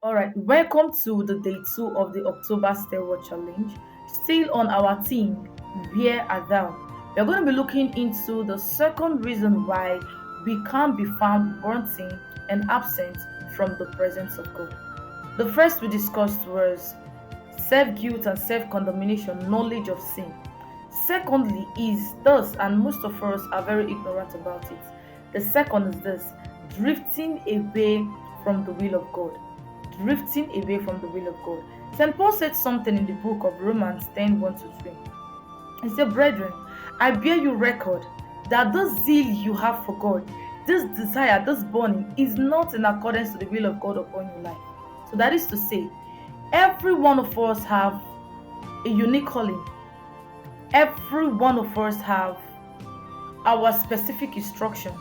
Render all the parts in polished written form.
All right, welcome to the day two of the October Stairwell Challenge. Still on our theme, Where Art Thou? We're going to be looking into the second reason why we can't be found wanting and absent from the presence of God. The first we discussed was self guilt and self condemnation, knowledge of sin. Secondly, is thus, and most of us are very ignorant about it. The second is this drifting away from the will of God. Drifting away from the will of God. St. Paul said something in the book of Romans 10 1 to 3. He said, Brethren, I bear you record that the zeal you have for God, this desire, this burning, is not in accordance to the will of God upon your life. So that is to say, every one of us have a unique calling. Every one of us have our specific instruction,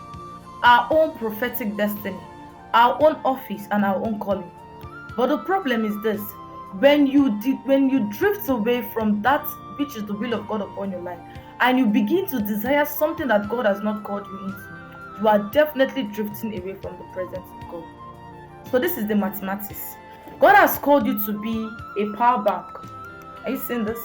our own prophetic destiny, our own office, and our own calling. But the problem is this: when you drift away from that which is the will of God upon your life, and you begin to desire something that God has not called you into, you are definitely drifting away from the presence of God. So this is the mathematics. God has called you to be a power bank. Are you seeing this?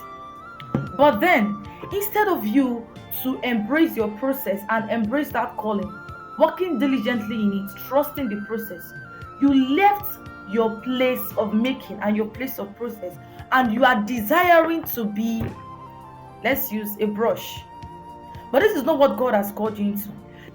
But then, instead of you to embrace your process and embrace that calling, working diligently in it, trusting the process, you left your place of making and your place of process, and you are desiring to be, let's use a brush. But this is not what God has called you into.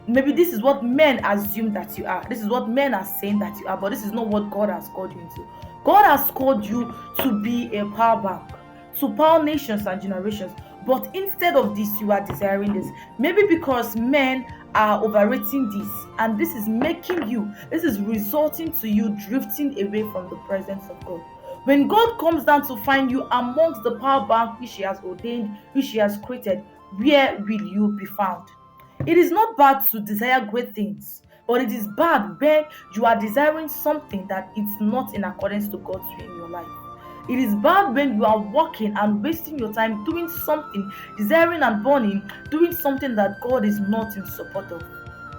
Maybe this is what men assume that you are. This is what men are saying that you are, but this is not what God has called you into. God has called you to be a power bank, to power nations and generations. But instead of this, you are desiring this. Maybe because men are overrating this, and this is resulting to you drifting away from the presence of God. When God comes down to find you amongst the power bank which He has ordained, which He has created, where will you be found? It is not bad to desire great things, but it is bad when you are desiring something that is not in accordance to God's will in your life. It is bad when you are working and wasting your time doing something, desiring and burning, doing something that God is not in support of.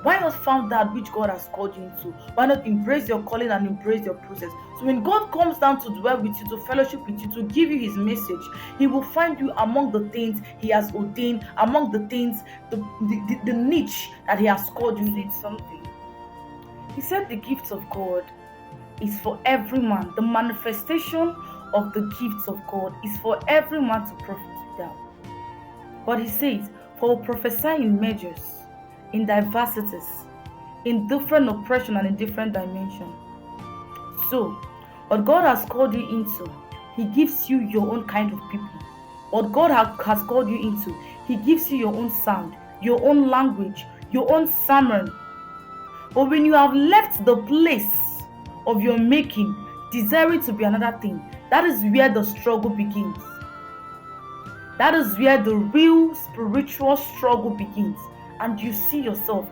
Why not found that which God has called you into? Why not embrace your calling and embrace your process? So when God comes down to dwell with you, to fellowship with you, to give you His message, He will find you among the things He has ordained, among the things, the niche that He has called you in something. He said the gift of God is for every man. The manifestation of the gifts of God is for every man to profit without. But He says, for prophesy in measures, in diversities, in different oppression and in different dimension. So, what God has called you into, He gives you your own kind of people. What God has called you into, He gives you your own sound, your own language, your own sermon. But when you have left the place of your making, desiring to be another thing, that is where the struggle begins. That is where the real spiritual struggle begins. And you see yourself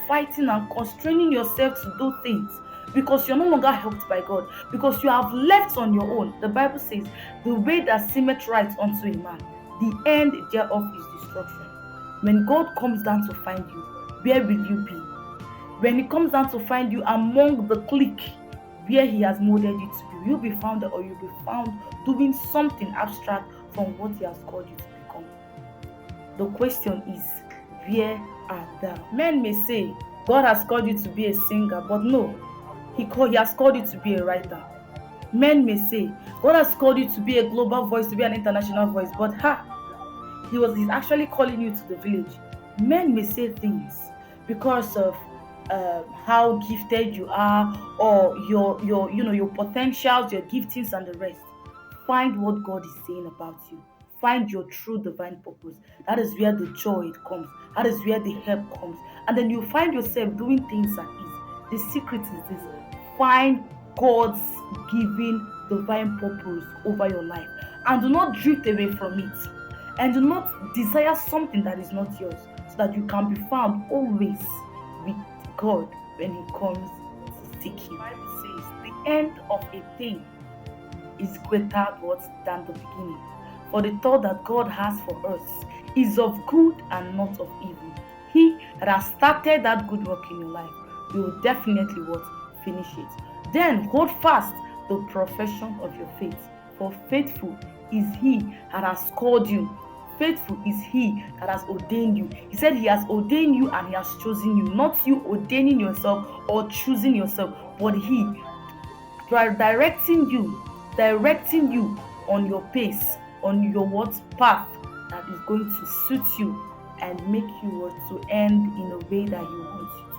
fighting and constraining yourself to do things because you're no longer helped by God, because you have left on your own. The Bible says, the way that seemeth right unto a man, the end thereof is destruction. When God comes down to find you, where will you be? When He comes down to find you among the clique where He has molded you to be, you'll be found there, or you'll be found doing something abstract from what He has called you to become. The question is, where art thou? Men may say God has called you to be a singer, but no, He has called you to be a writer. Men may say God has called you to be a global voice, to be an international voice, but He's actually calling you to the village. Men may say things because of how gifted you are, or your potentials, your giftings, and the rest. Find what God is saying about you. Find your true divine purpose. That is where the joy comes. That is where the help comes. And then you find yourself doing things at ease. The secret is this: find God's given divine purpose over your life, and do not drift away from it. And do not desire something that is not yours, so that you can be found always with God when He comes to seek you. The Bible says the end of a thing is greater than the beginning. For the thought that God has for us is of good and not of evil. He that has started that good work in your life will definitely finish it. Then hold fast the profession of your faith. For faithful is he that has called you. Faithful is he that has ordained you. He said he has ordained you and he has chosen you, not you ordaining yourself or choosing yourself, but he directing you on your pace, on your what path that is going to suit you and make you what to end in a way that you want